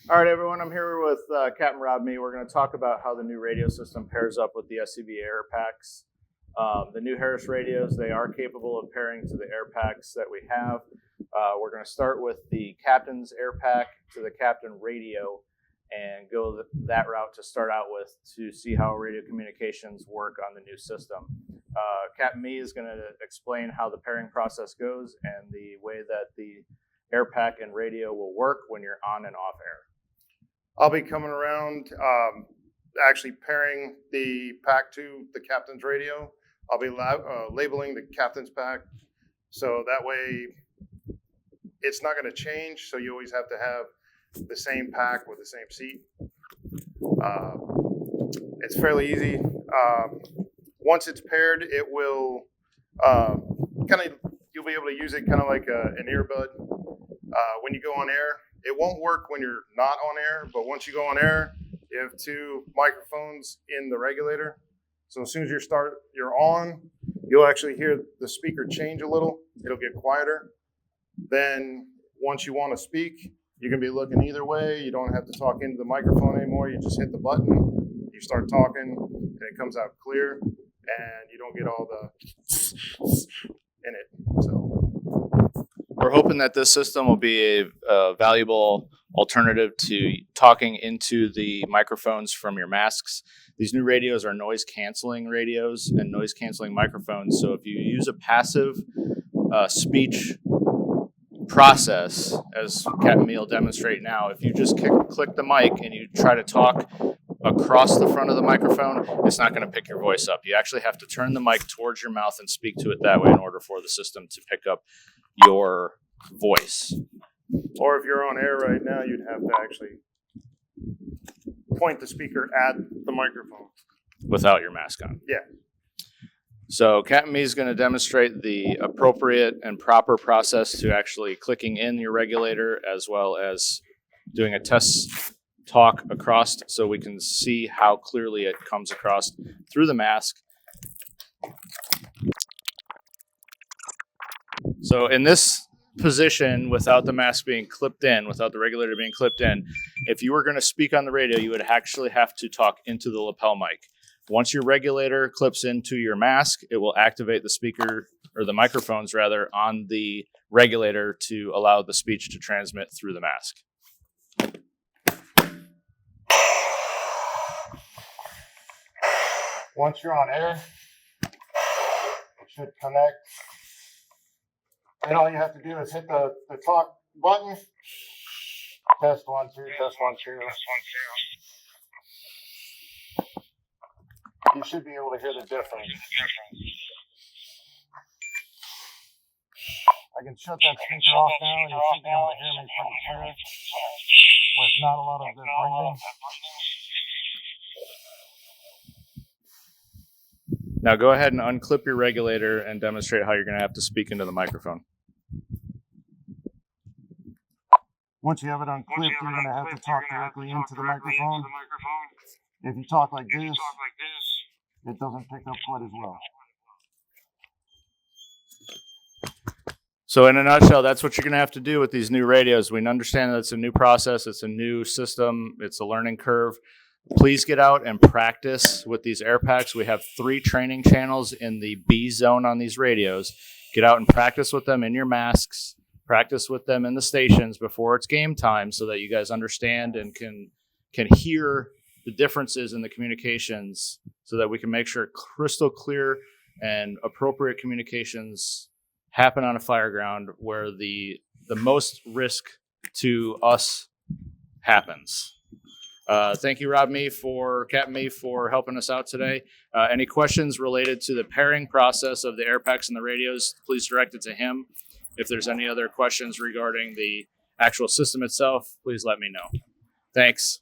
All right, everyone, I'm here with Captain Rob Mee. We're going to talk about how the new radio system pairs up with the SCBA air packs. The new Harris radios, they are capable of pairing to the air packs that we have. We're going to start with the captain's air pack to the captain radio and go that route to start out with to see how radio communications work on the new system. Captain Mee is going to explain how the pairing process goes and the way that the air pack and radio will work when you're on and off air. I'll be coming around actually pairing the pack to the captain's radio. I'll be labeling the captain's pack, so that way it's not going to change, so you always have to have the same pack with the same seat. It's fairly easy. Once it's paired, it will you'll be able to use it kind of like an earbud. When you go on air, it won't work when you're not on air, but once you go on air, you have two microphones in the regulator. So as soon as you're on, you'll actually hear the speaker change a little. It'll get quieter. Then once you want to speak, you can be looking either way. You don't have to talk into the microphone anymore. You just hit the button, you start talking, and it comes out clear, and you don't get all the in it. So we're hoping that this system will be a valuable alternative to talking into the microphones from your masks. These new radios are noise canceling radios and noise canceling microphones. So if you use a passive speech process, as Captain Mee will demonstrate now, if you just click the mic and you try to talk across the front of the microphone, it's not going to pick your voice up. You actually have to turn the mic towards your mouth and speak to it that way in order for the system to pick up your voice. Or if you're on air right now, you'd have to actually point the speaker at the microphone. Without your mask on. Yeah. So Captain Mee is going to demonstrate the appropriate and proper process to actually clicking in your regulator, as well as doing a test talk across so we can see how clearly it comes across through the mask. So in this position, without the mask being clipped in, without the regulator being clipped in, if you were going to speak on the radio, you would actually have to talk into the lapel mic. Once your regulator clips into your mask, it will activate the speaker, or the microphones rather, on the regulator to allow the speech to transmit through the mask. Once you're on air, it should connect. Then all you have to do is hit the talk button. Test 1, 2, test 1, 2. You should be able to hear the difference. I can shut that speaker off now, and you should be able to hear me pretty clear with not a lot of good breathing. Now go ahead and unclip your regulator and demonstrate how you're going to have to speak into the microphone. Once you have it unclipped, you're going to have to talk directly into the microphone. If you talk like this, it doesn't pick up quite as well. So in a nutshell, that's what you're going to have to do with these new radios. We understand that it's a new process, it's a new system, it's a learning curve. Please get out and practice with these air packs. We have 3 training channels in the B zone on these radios. Get out and practice with them in your masks. Practice with them in the stations before it's game time so that you guys understand and can hear the differences in the communications so that we can make sure crystal clear and appropriate communications happen on a fire ground where the most risk to us happens. Thank you, Captain Mee, for helping us out today. Any questions related to the pairing process of the air packs and the radios, please direct it to him. If there's any other questions regarding the actual system itself, please let me know. Thanks.